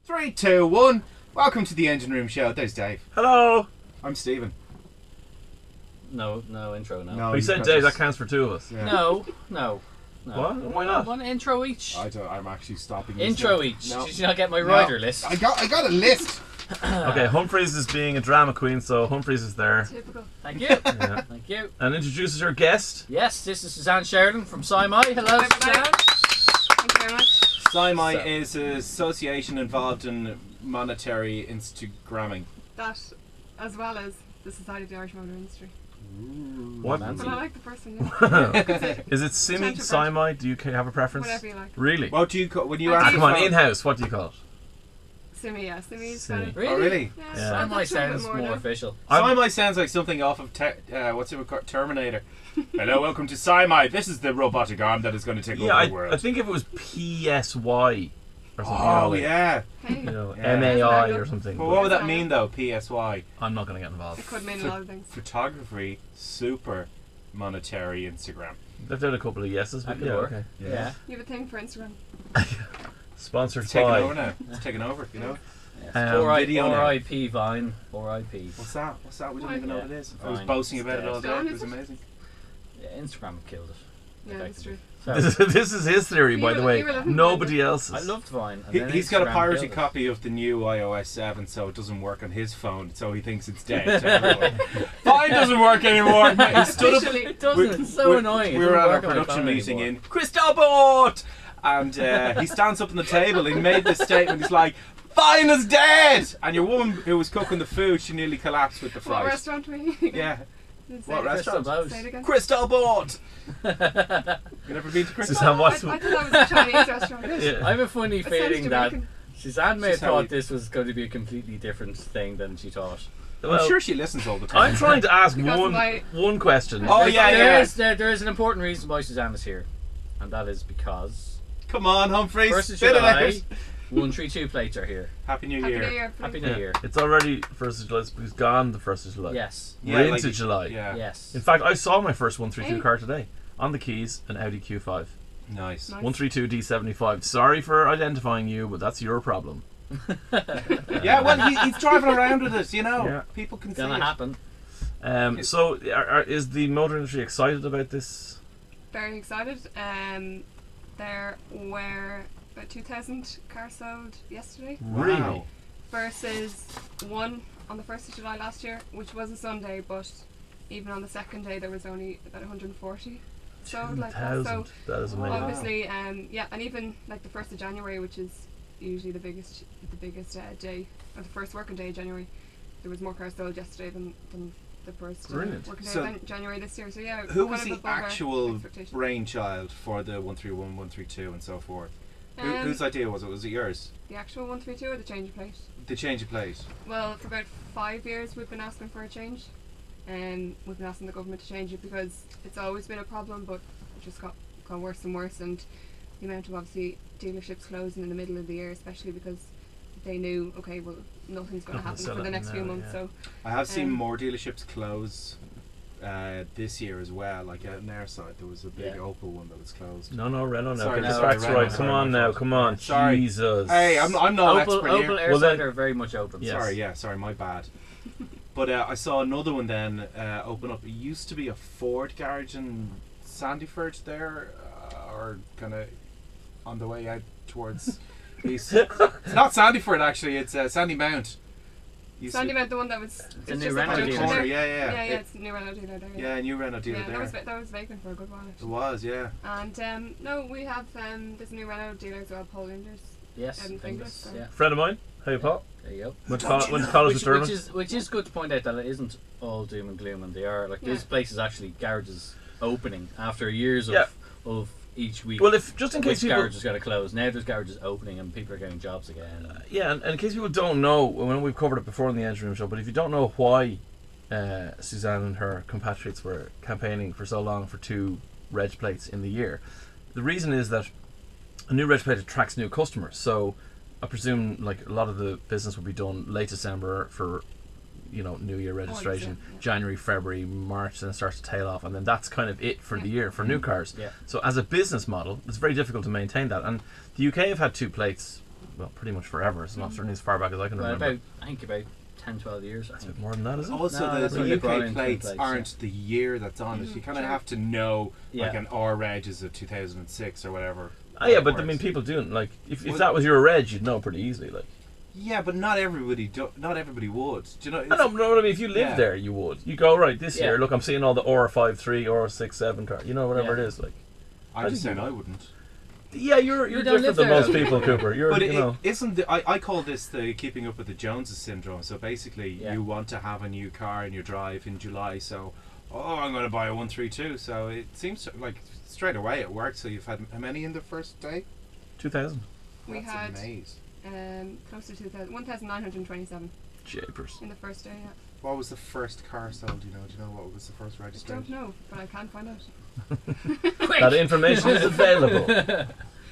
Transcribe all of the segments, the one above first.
3, 2, 1. Welcome to the Engine Room Show. There's Dave. Hello. I'm Stephen. No intro, no. We said Dave, that counts for two of us. Yeah. No. What? Why not? One intro each. I'm actually stopping. Intro this each. No. Did you not get my rider list? I got a list. Okay, Humphreys is being a drama queen, so Humphreys is there. Typical. Thank you. Yeah. Thank you. And introduces your guest. Yes, this is Suzanne Sheridan from SIMI. Hello, Hi, everybody. Suzanne. Thank you very much. SIMI So- is an association involved in monetary Instagramming. That, as well as the Society of the Irish Motor Industry. What? Fancy. But I like the first one, yeah. Is it SIMI, Potential SIMI? Do you have a preference? Whatever you like. Really? What do you call when you Ah, Ah, actually come on, follow- in-house, what do you call it? SIMI, yeah. SIMI is SIMI. kind of... Really? Oh, really? Yeah, Yeah. I'm SIMI not sure a bit sounds more now. official. SIMI sounds like something off of Terminator. Hello, welcome to SIMI. This is the robotic arm that is going to take Yeah, over the world. I think if it was PSY or something. Oh, like, yeah. Hey, You know, Yeah. MAI or something. Well, but what would that mean, though, PSY? I'm not going to get involved. it could mean a lot of things. Photography, super monetary Instagram. Left out a couple of yeses, That but could yeah, work. okay. Yeah. You have a thing for Instagram. Sponsored It's taking by. over now. It's taking over, you know? Yes. Video now. R.I.P. Vine. R.I.P. What's that? We don't Why? even know what it is. I was Fine. boasting about it all day. Fine, It was is it? amazing. Yeah, Instagram killed it. Yeah, that's true. So, This is his theory, by You the were- way. you were living Nobody by else's. I loved Vine. And He, then he's got a Instagram pirated killed it. copy of the new iOS 7, so it doesn't work on his phone, so he thinks it's dead to everyone. Fine doesn't work anymore. He stood up. Literally, it doesn't. It's so annoying. It We were doesn't at our work on my production phone meeting anymore. in Christobot, and he stands up on the table and he made this statement. He's like, "Fine is dead," and your woman who was cooking the food, she nearly collapsed with the What fries. restaurant were you? Yeah, Say what it- restaurant? Crystal Say it again. Christobot. You never been to Christobot? Suzanne, I what's thought that was a Chinese restaurant. Yeah. I have a funny It sounds feeling that Jamaican. Suzanne may have She's how thought we- this was going to be a completely different thing than she thought. I'm sure she listens all the time. I'm trying to ask Because one my- one question. Oh, yeah, There is an important reason why Suzanne is here, and that is because Come on, Humphreys. 1st of spit it July, out. 132 plates are here. Happy New Happy Year. New Year. Happy everybody. New Year. It's already 1st of July. It's gone the 1st of July. Yes. Yeah, We're like into you- July. Yeah. Yes. In fact, I saw my first 132 Hey. car today. On the keys, an Audi Q5. Nice. Nice. 132 D75. Sorry for identifying you, but that's your problem. Yeah, well, he's driving around with us, you know. Yeah. People can see Gonna it. happen. So, is the motor industry excited about this? Very excited. There were about 2,000 cars sold yesterday Wow. versus one on the 1st of July last year, which was a Sunday, but even on the second day there was only about 140 sold like that. So 2,000. That is amazing. obviously, yeah, and even like the 1st of January, which is usually the biggest day, or the first working day of January, there was more cars sold yesterday than the first Brilliant. working day So of January this year. So yeah, Who kind was of the above our actual expectations. brainchild for the 131, 132 and so forth? Um, Whose idea was it? Was it yours? The actual 132 or the change of plate? The change of plate. Well, for about 5 years we've been asking for a change, and we've been asking the government to change it because it's always been a problem, but it just got worse and worse, and the amount of obviously dealerships closing in the middle of the year, especially because they knew, okay, well, nothing's going to happen Sell for the it next few now, months. yeah. So I have seen Um, more dealerships close this year as well. Like out on our side, there was a big Yeah. Opel one that was closed. No, Renault now. Sorry, Get the sorry, facts Renault, right. sorry, Come on my now. fault. Come on. Sorry. Jesus. Hey, I'm no Opel expert here. Airside Well, then- are very much open. Yes. Sorry, sorry, my bad. But I saw another one then open up. It used to be a Ford garage in Sandyford there, or kind of on the way out towards east. It's not Sandyford actually. It's Sandy Mount. Used to Sandy be- meant the one that was a it's new just Renault at the Corner, dealer. junction yeah, there. yeah. Yeah, it's a new Renault dealer there. Yeah, new Renault dealer yeah, there. that was vacant for a good while. It was, yeah. And no, we have there's a new Renault dealer as well, Paul Linders. Yes. Fingers, Fingers, so- yeah. Friend of mine. Hey, Paul. There you go. Went to college with Dermot. Which is good to point out that it isn't all doom and gloom, and they are like this Yeah. place is actually garages opening after years Yeah. of each week. Well, if just in which case people, garages got to close, now there's garages opening and people are getting jobs again. yeah, and in case people don't know, when we've covered it before in the Engine Room Show, but if you don't know why Suzanne and her compatriots were campaigning for so long for 2 reg plates in the year, the reason is that a new reg plate attracts new customers. So I presume like a lot of the business will be done late December for New Year registration, yeah. January, February, March, then it starts to tail off, and then that's kind of it for the year for new cars. Yeah. So as a business model, it's very difficult to maintain that. And the UK have had 2 plates well, pretty much forever. It's not certainly as far back as I can Well, remember. I think about 10, 12 years. I That's a think. bit more than that, is it? Also, No, that's when the they brought UK in plates plates, aren't the year that's on it. You kind of have to know, like Yeah. an R reg is of 2006 or whatever. Oh yeah, but I Works. mean, people do like if Well- that was your reg, you'd know pretty easily. Like, Yeah, but not everybody not everybody would. Do you know? I don't know what I mean. If you live Yeah. there, you would. You go right this Yeah. year. Look, I'm seeing all the Aura 5.3, Aura 6.7 cars. You know, whatever Yeah. it is. Like, I'm just saying I wouldn't. yeah, you're You don't different live than there, most though. people, Cooper. You're But you know. isn't I call this the keeping up with the Joneses syndrome. So basically, Yeah. you want to have a new car in your drive in July. So, I'm going to buy a 132. So it seems like straight away it worked. So you've had how many in the first day? 2000 We That's had amazing. close to 1,927 japers. in the first day. Yeah. What was the first car sold? Do you know what was the first I registration? don't know, but I can find out. That information is available.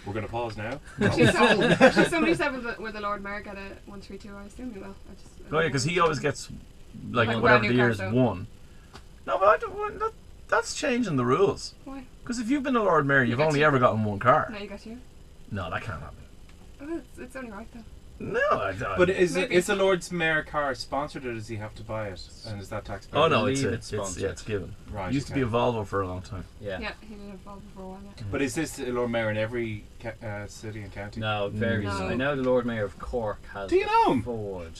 We're going to pause now. Actually, somebody said with the Lord Mayor get a 132. I assume he will. Oh yeah, because he always gets like Like a whatever brand the new year car, is so. one. No, but I don't. That's changing the rules. Why? Because if you've been a Lord Mayor, you've get only two. ever gotten one car. No, you got two. No, that can't happen. Oh, it's only right though. No, I don't. But is Maybe. the Lord's Mayor car sponsored, or does he have to buy it? And is that taxpayer? oh no, believe it's it's sponsored. it's given. Right. It used to be a Volvo for a long time. Yeah. Yeah, he did have Volvo for a while. Yeah. But is this the Lord Mayor in every city and county? No, it varies. No. I know the Lord Mayor of Cork has Do you know him? Ford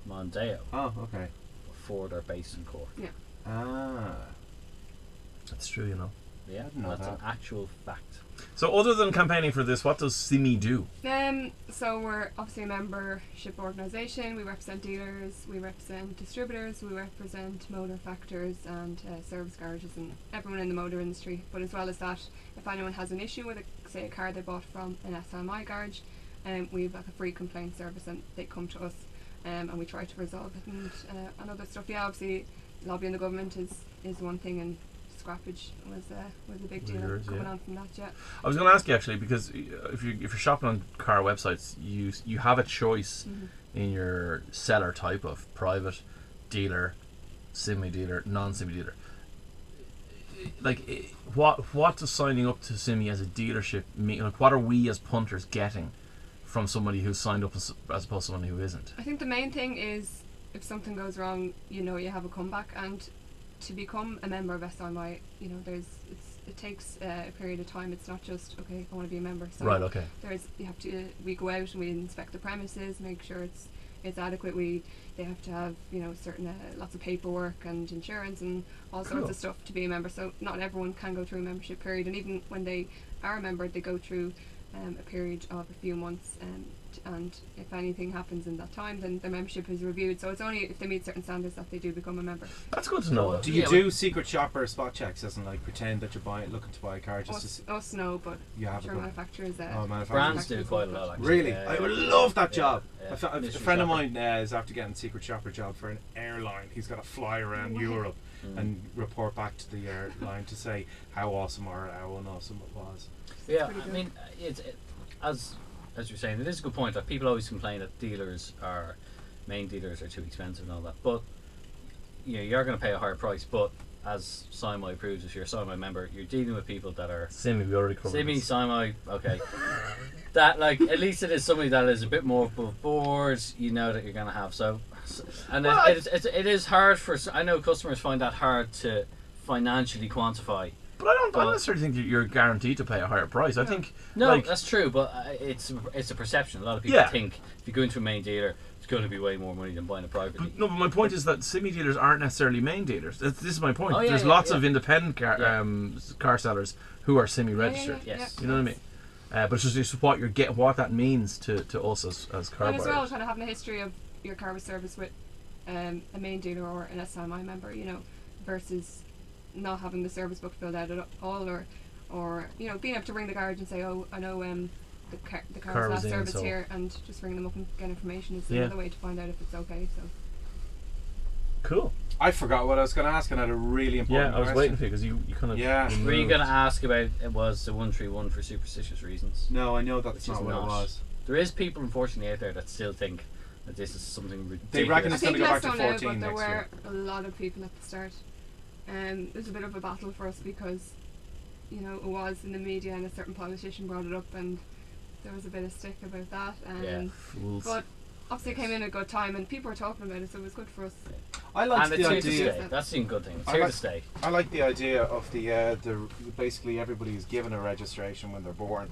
Mondeo. Oh, okay. Ford are based in Cork. Ah. That's true, you know. Yeah, didn't know that's that. an actual fact. So other than campaigning for this, what does SIMI do? So we're obviously a membership organisation. We represent dealers, we represent distributors, we represent motor factors and service garages and everyone in the motor industry. But as well as that, if anyone has an issue with a car they bought from an SIMI garage, we have like a free complaint service and they come to us and we try to resolve it and other stuff. Yeah, obviously lobbying the government is one thing, and scrappage was a big deal Yours, coming yeah. on from that. Yeah. I was going to ask you actually, because if you're shopping on car websites, you have a choice in your seller type of private, dealer, SIMI dealer, non-SIMI dealer. Like, what does signing up to SIMI as a dealership mean? Like, what are we as punters getting from somebody who's signed up as opposed to someone who isn't? I think the main thing is if something goes wrong, you know you have a comeback, and to become a member of SIMI, you know it takes a period of time. It's not just okay, I want to be a member. So Right. Okay. we go out and we inspect the premises, make sure it's adequate. They have to have certain lots of paperwork and insurance and all sorts Cool. of stuff to be a member. So not everyone can go through a membership period, and even when they are a member, they go through a period of a few months. And if anything happens in that time, then their membership is reviewed. So it's only if they meet certain standards that they do become a member. That's good to know. Do you Yeah, do secret shopper spot checks? Doesn't like pretend that you're looking to buy a car just Us, to us no, but you I'm have sure a good. manufacturers. Oh, manufacturers. Brands do quite a lot, actually. Really, Yeah, I would yeah. love that Yeah, job. yeah. A Mystery friend of shopper. mine is after getting a secret shopper job for an airline. He's got to fly around Wow. Europe Mm. and report back to the airline to say how awesome or how unawesome it was. Yeah, pretty I good. mean, as you're saying, it is a good point. Like, people always complain that main dealers are too expensive and all that. But you're going to pay a higher price. But as SIMI proves, if you're a SIMI member, you're dealing with people that are SIMI, we already covered SIMI, this. SIMI, okay. That at least it is somebody that is a bit more above board. You know that you're going to have and Well, it is hard for. I know customers find that hard to financially quantify. But I don't necessarily think that you're guaranteed to pay a higher price. I think No, like, that's true, but it's a perception. A lot of people Yeah. think if you go into a main dealer, it's going to be way more money than buying it privately. But my point is that SIMI dealers aren't necessarily main dealers. This is my point. Oh, yeah, There's yeah, lots yeah. of independent car sellers who are SIMI registered. Yes. You know what I mean? But it's just what that means to us as car And as well, buyers. kind of having a history of your car was serviced with a main dealer or an SIMI member, versus not having the service book filled out at all, or being able to ring the garage and say, oh, I know the car Car was was last in, service so- here, and just ring them up and get information is Yeah. another way to find out if it's okay. So Cool. I forgot what I was going to ask, and I had a really important Yeah, I was question. waiting for you because you kind of. Yeah. Were you moved. going to ask about it was the 131 for superstitious reasons? No, I know that's Which not is what it not. was. There is people, unfortunately, out there that still think that this is something ridiculous. They reckon I It's gonna think go less back to so now, 14 but there next were year. a lot of people at the start. It was a bit of a battle for us because it was in the media and a certain politician brought it up, and there was a bit of stick about that. Yeah. Fools. But obviously it came in at a good time and people were talking about it, so it was good for us. I liked And the it's here to idea. stay. That's the good thing. It's I here like- to stay. I like the idea of the basically everybody is given a registration when they're born,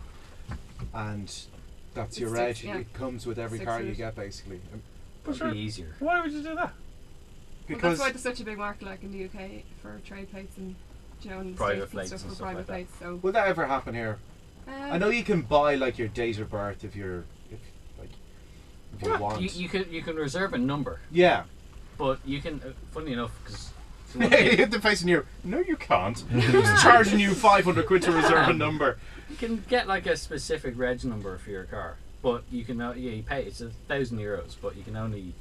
and that's your reg. Sticks, yeah. It comes with every Sticks car with you it. get basically. It'll sure. be easier. Why would you do that? Well, Because that's why there's such a big market like in the UK for trade plates and in the Private States plates and stuff and for stuff private like that. plates. So will that ever happen here? I know you can buy like your date of birth if you want. You can reserve a number, Yeah. but you can. Funny enough, because Hit the face in you. No, you can't. Who's charging you 500 quid to reserve a number? you can get like a specific reg number for your car, but you can you pay. It's €1,000, but you can only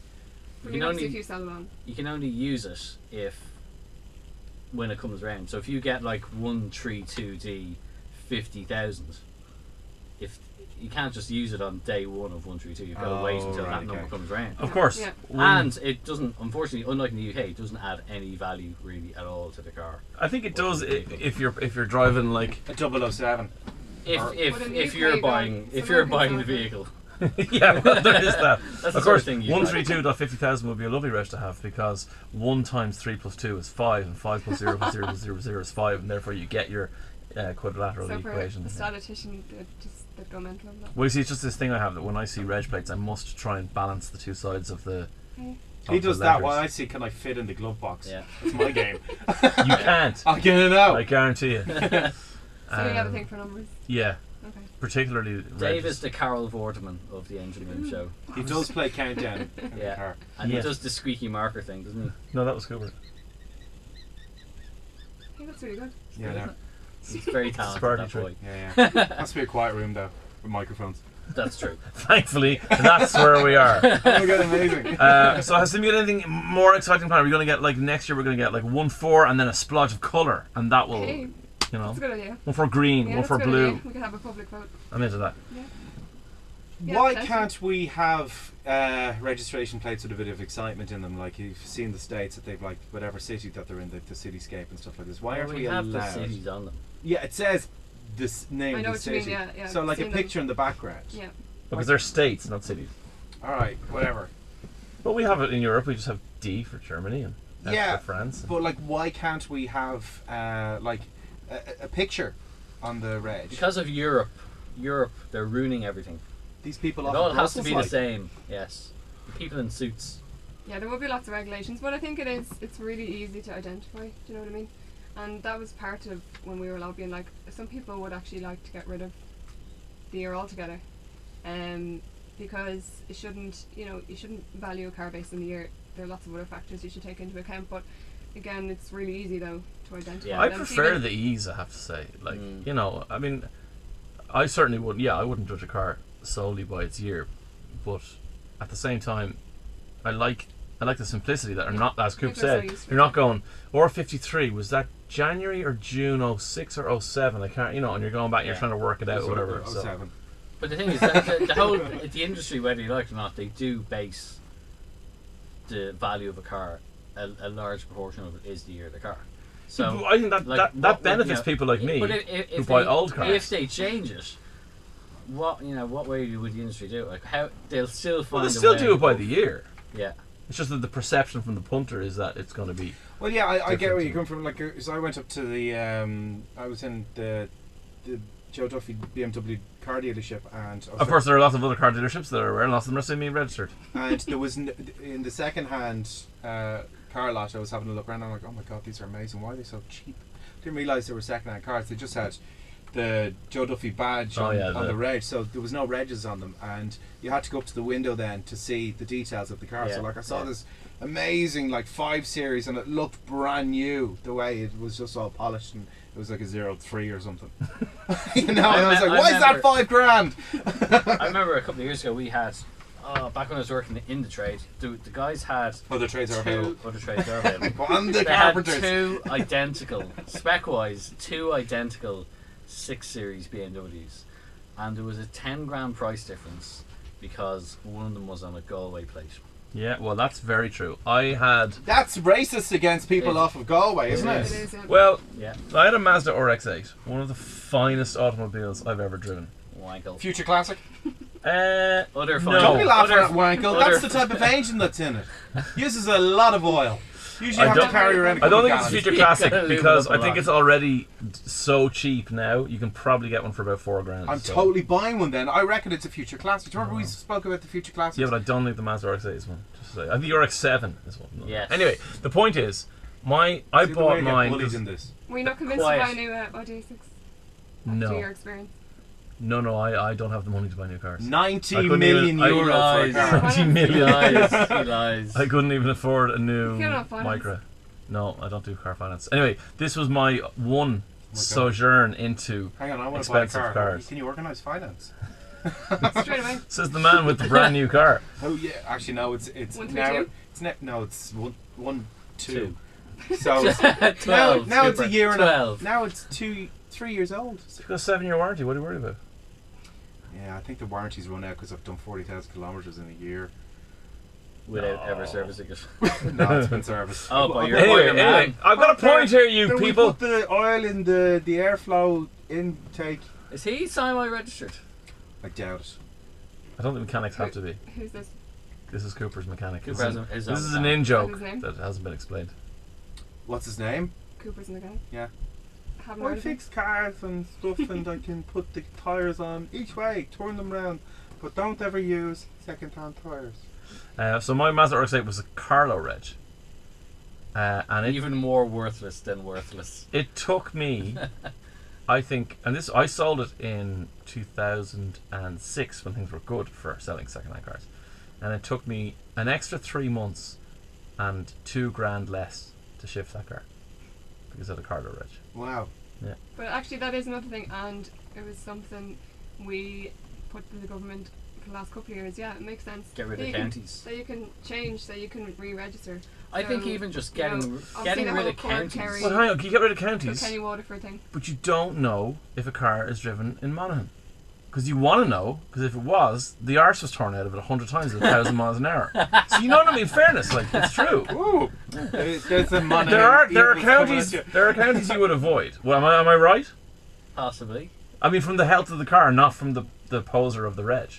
if you sell one. you can only use it when it comes around. So if you get like 132D 50,000, if you can't just use it on day one of 132, you've got to wait until right, that number okay. comes around. Of course. Yeah. And it doesn't, unfortunately, unlike in the UK, it doesn't add any value really at all to the car. I think it does if you're driving like A 007. If Or- if But in if the you're UK, buying some if you're Americans buying the don't have it. vehicle, yeah, well, there is that. that's the Of sort course, of thing you 132.50,000 would be a lovely reg to have because 1 times 3 plus 2 is 5 and 5 plus 0 plus 0 plus 0 plus 0 is 5 and therefore you get your quadrilateral So for equation. a statistician, they'd go mental on that. Well, you see, it's just this thing I have that when I see reg plates, I must try and balance the two sides of the. Okay. He of does the that letters. while I see, can I fit in the glove box? Yeah. That's my game. You can't. I'll get it out. I guarantee you. So you have a Um, thing for numbers. Yeah, Okay. particularly. Dave reg- is the Carol Vorderman of the Engine Room Show. He does play countdown in the Yeah. car. And Yeah. he does the squeaky marker thing, doesn't he? No, that was Cooper. I think that's really good. Yeah, Isn't no. it? He's very talented, Sparky that trick. boy. Yeah, yeah. Has to be a quiet room though, with microphones. That's true. Thankfully, that's where we are. Oh my god, amazing. So has Simi got anything more exciting planned? Are we going to get like next year? We're going to get like 1.4 and then a splodge of colour, and that will, Okay, you know, that's a good idea. one for green, Yeah, one that's for a good blue. idea. We could have a public vote. I'm into that. Yeah, Why potentially. can't we have registration plates with a bit of excitement in them? Like you've seen the states that they've like whatever city that they're in, the cityscape and stuff like this. Why Well, aren't we we have the allowed? cities on them. Yeah, it says this name I of know the what you mean, city. yeah, yeah, So I've like a seen them. picture in the background. Yeah. Because they're states, not cities. All right, whatever. But we have it in Europe. We just have D for Germany and F Yeah, for France. But like, why can't we have like a picture on the reg? Because of Europe, they're ruining everything. These people It off all of has to be Brussels, the like. same. Yes. The people in suits. Yeah, there will be lots of regulations, but I think it's really easy to identify, do you know what I mean? And that was part of when we were lobbying, like, some people would actually like to get rid of the year altogether. Because you shouldn't value a car based on the year. There are lots of other factors you should take into account, but again, it's really easy though to identify. Yeah. I them. prefer Even- the ease, I have to say. Like, Mm. you know, I mean, I certainly wouldn't. Yeah, I wouldn't judge a car solely by its year, but at the same time, I like the simplicity that are not, as Coop People are so said, used to you're it. not going. Or 53 was that January or June 06 or 07? I can't, you know, and you're going back, and you're Yeah. trying to work it out or whatever. Oh, So. 07. But the thing is, that the whole the industry, whether you like it or not, they do base the value of a car. A large proportion of it is the year of the car. So I think that like, that what would, benefits you know, people like me but who buy they, old cars. If they change it, what way would the industry do it? Like how they'll still find. Well, they a still way do it by of- the year. Yeah. It's just that the perception from the punter is that it's going to be. Well, yeah, I get where you Different. come from. Like, so I went up to the, I was in the Joe Duffy BMW car dealership, and Of course, there are lots of other car dealerships that are aware, and lots of them are SIMI registered. and there was in the second-hand car lot. I was having a look around. And I'm like, oh my god, these are amazing. Why are they so cheap? Didn't realize they were second-hand cars. They just had the Joe Duffy badge Oh, on, yeah, on the- the reg, so there was no regs on them, and you had to go up to the window then to see the details of the car. Yeah, So like I saw yeah. this amazing like 5 Series, and it looked brand new. The way it was just all polished, and it was like a 03 or something. You know, and I was like, I why is that remember- $5,000? I remember a couple of years ago we had. Back when I was working in the trade, the guys had Other trades are available. two other trades are available. On the They had carpenters. two identical, spec-wise, two identical 6 Series BMWs, and there was a 10 grand price difference because one of them was on a Galway plate. Yeah, well, that's very true. I had. That's racist against people It- off of Galway, isn't it it? is. It is, yeah. Well, Yeah. I had a Mazda RX-8, one of the finest automobiles I've ever driven. Wankel. Future Classic. Other No. final. Don't be laughing Other- at Wankel. other- That's the type of engine that's in it. Uses a lot of oil. Usually I have to don't- carry around a I don't couple think it's gallons. Future You Classic gotta leave because it up I a think lot. it's already so cheap now. You can probably get one for about $4,000. I'm so. totally buying one then. I reckon it's a Future Classic. Do you remember we spoke about the Future Classics? Yeah, but I don't think the Mazda RX-8 is one. Just to say. I think the RX-7 is one. No. Yes. Anyway, the point is, I See the way bought I get mine. bullied 'cause- in this. Were you not convinced Quiet. to buy a new Audi A6 after No, your experience? no, I don't have the money to buy new cars. 90 I couldn't million even- I- euro for a lies. car. 90 He million. lies. He lies. I couldn't even afford a new You can't have finance. Micra. No, I don't do car finance. Anyway, this was my one God. sojourn into. Hang on, I want to buy a Expensive car. cars. Can you organise finance? Straight away. Says the man with the brand new car. Oh yeah, actually no, it's 132? no, it's one two. Two. So it's, 12. now it's a Cooper. year and 12. now it's 3 years old. It's got a 7-year warranty. What are you worried about? Yeah, I think the warranty's run out because I've done 40,000 kilometres in a year. Without No. ever servicing it. No, it's been serviced. Oh, but you're Anyway, quite a man. anyway, I've got a point here, you Then people. We put the oil in the airflow intake. Is he semi registered? I doubt it. I don't think mechanics have to be. Who's this? This is Cooper's mechanic. Cooper This has is- his This own is an mechanic. in joke What's his name? that hasn't been explained. What's his name? Cooper's in the guy. Yeah. Haven't I heard of him. fix cars and stuff, and I can put the tyres on each way, turn them round, but don't ever use second-hand tyres. So my Mazda RX-8 was a Carlo reg. And it Even more worthless than worthless. It took me, I think, and this I sold it in 2006 when things were good for selling second-hand cars, and it took me an extra 3 months and $2,000 less to shift that car because of the Carlo reg. Wow. But actually, that is another thing, and it was something we put to the government for the last couple of years. Yeah, it makes sense. Get rid That of you can- counties. So you can change, so you can re-register. I think So, even just you know, getting obviously getting the rid whole of Cork counties. Kerry- Well, hang on, can you get rid of The counties? Kenny Waterford thing. But you don't know if a car is driven in Monaghan. Because you want to know, because if it was, the arse was torn out of it 100 times at 1,000 miles an hour. So you know what I mean? Fairness, like, it's true. Ooh. There's a money. There are counties you would avoid. Well, am I right? Possibly. I mean, from the health of the car, not from the poser of the reg.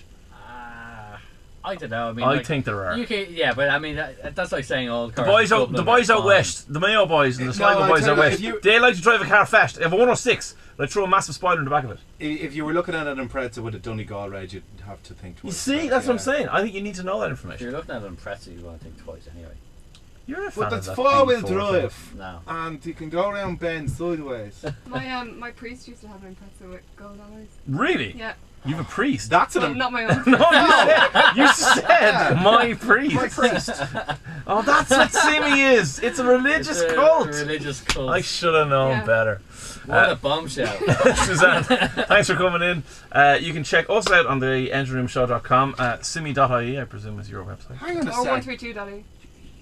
I don't know. I mean, I like, think there are. you can, yeah, but I mean that's like saying all The cars. boys in out, Dublin the boys are out fine. west, the Mayo boys and the Sligo I boys tell out you what, west, if you- they like to drive a car fast. They have a 106. They throw a massive spoiler in the back of it. If you were looking at an Impreza with a Donegal reg, you'd have to think You twice. see, about it, that's what I'm yeah. saying. I think you need to know that If information. you're looking at an Impreza, you want to think twice anyway. You're a fan But of that's that 4-wheel B4 drive, No. and you can go around bends sideways. My priest used to have an Impreza with gold alloys. Really? Yeah. You've a priest? That's Well, an not my own. No, you said my priest. my priest. Oh, that's what SIMI is. It's a religious It's a cult. religious cult. I should have known Yeah. better. What a bombshell. Suzanne, thanks for coming in. You can check us out on the engineroomshow.com. Simi.ie, I presume, is your website. Hang on a Or sec. 132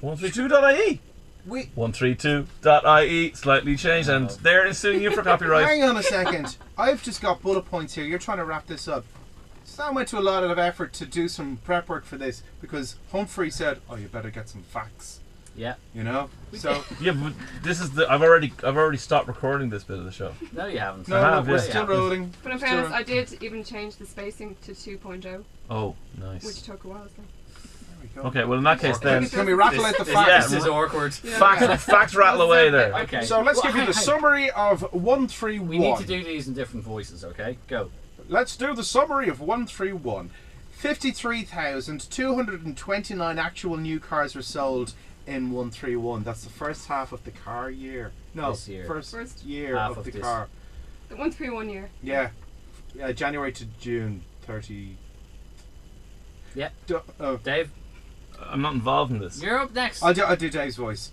132.ie. We, 132.ie, slightly changed, and they're suing you for copyright. hang on a second. I've just got bullet points here. You're trying to wrap this up. Sam went to a lot of effort to do some prep work for this because Humphrey said, "Oh, you better get some facts." Yeah. You know. So Yeah, but this is the. I've already stopped recording this bit of the show. No, you haven't. no, have, we're yeah. still rolling. But in Still fairness, rolling. I did even change the spacing to 2.0, Oh, nice. which took a while. So. There we go. Okay, well in that case then, Can we rattle out the This, facts? this is awkward. facts rattle away there. Okay. So let's Well, give you the hang- summary of 131. We need to do these in different voices, okay? Go. Let's do the summary of 131. 53,229 actual new cars were sold in 131. That's the first half of the car year. No, This year. first year Half of of the this. car. The 131 year. Yeah. January to June 30. Yeah. Oh. Dave, I'm not involved in this. you're up next. I'll do Dave's voice.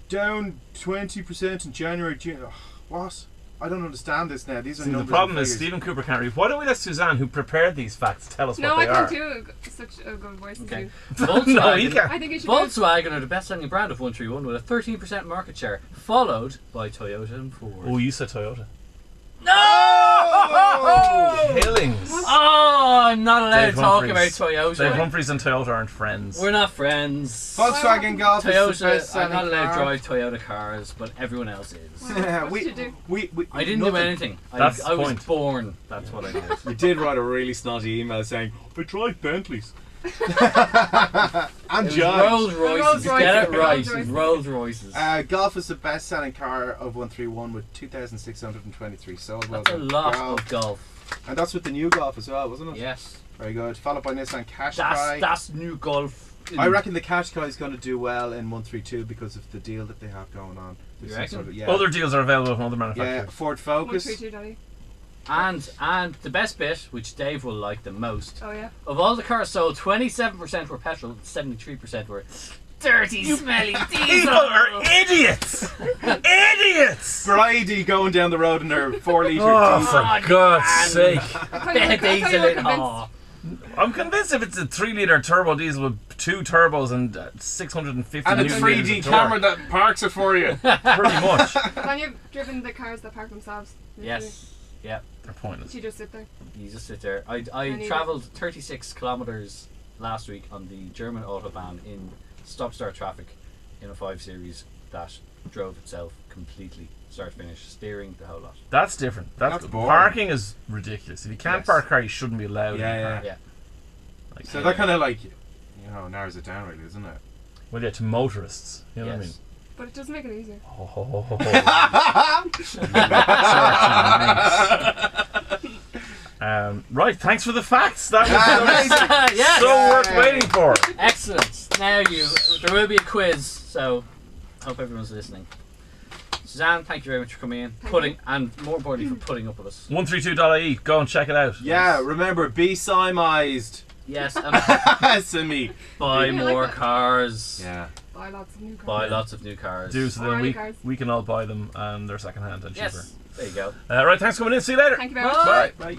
Down 20% in January, June. Ugh, what? I don't understand this now. These are See, the numbers. problem and is figures. Stephen Cooper can't read. Why don't we let Suzanne, who prepared these facts, tell us No, what I they can't are? do such a good voice as Okay. you. Volkswagen, No, you can't. I think you should do it. Volkswagen are the best-selling brand of 131 with a 13% market share, followed by Toyota and Ford. Oh, you said Toyota. No! Killings. Oh, I'm not allowed Dave to talk about Humphries. Toyota. Dave Humphries and Toyota aren't friends. We're not friends. Volkswagen Golf is the Toyota, best-selling I'm not allowed to car. drive Toyota cars, but everyone else is. Wow. What did you do? we I didn't do nothing. anything. That's I the was point. born. That's what I did. You did write a really snotty email saying, I drive Bentleys. And It was Giants. Rolls Royces. Rolls Get it Royces. right. Rolls Royces. Rolls Royces. Golf is the best-selling car of 131 with 2,623 sold. Well That's a done. lot Golf. of golf. And that's with the new Golf as well, wasn't it? Yes. Very good. Followed by Nissan Qashqai. That's new golf. I reckon the Qashqai is going to do well in 132 because of the deal that they have going on. You There's some reckon? yeah. Other deals are available from other Yeah, manufacturers. Ford Focus. 132, Daddy. And the best bit, which Dave will like the most, Oh yeah. of all the cars sold, 27% were petrol, 73% were dirty, smelly diesel. People are idiots! Idiots! Bridie going down the road in their 4 litre Oh, diesel. for God's sake. I thought Bad you were diesel in. convinced. Aw. I'm convinced if it's a 3-litre turbo diesel with 2 turbos and 650 And a newton 3D meters of camera torque, that parks it for you. pretty much. Have you driven the cars that park themselves? Yes. Yeah. They're pointless. You just sit there. You just sit there. I need travelled 36 kilometres last week on the German autobahn in stop-start traffic in a 5 Series that drove itself completely, start finish, steering, the whole lot. That's different. That's boring. Parking is ridiculous. If you can't Yes. park a car, you shouldn't be allowed. Yeah, in the yeah. park. Yeah. Like, So that kind of like, narrows it down really, isn't it? well, yeah, to motorists. You know what I mean? Yes. But it does make it easier. Right, thanks for the facts. That was Yes. so worth waiting for. Excellent. Now there will be a quiz, so hope everyone's listening. Suzanne, thank you very much for coming in, Thank and more importantly for putting up with us. 132.ie. Go and check it out. Yeah, remember, be Simized. Yes, and Simi. buy Yeah, I more like that. cars. Yeah. Buy lots of new cars. Buy lots of new cars. Do so Or then any we, cars. we can all buy them and they're second hand and cheaper. Yes. There you go. Right, thanks for coming in. See you later. Thank you very much. Bye. Bye.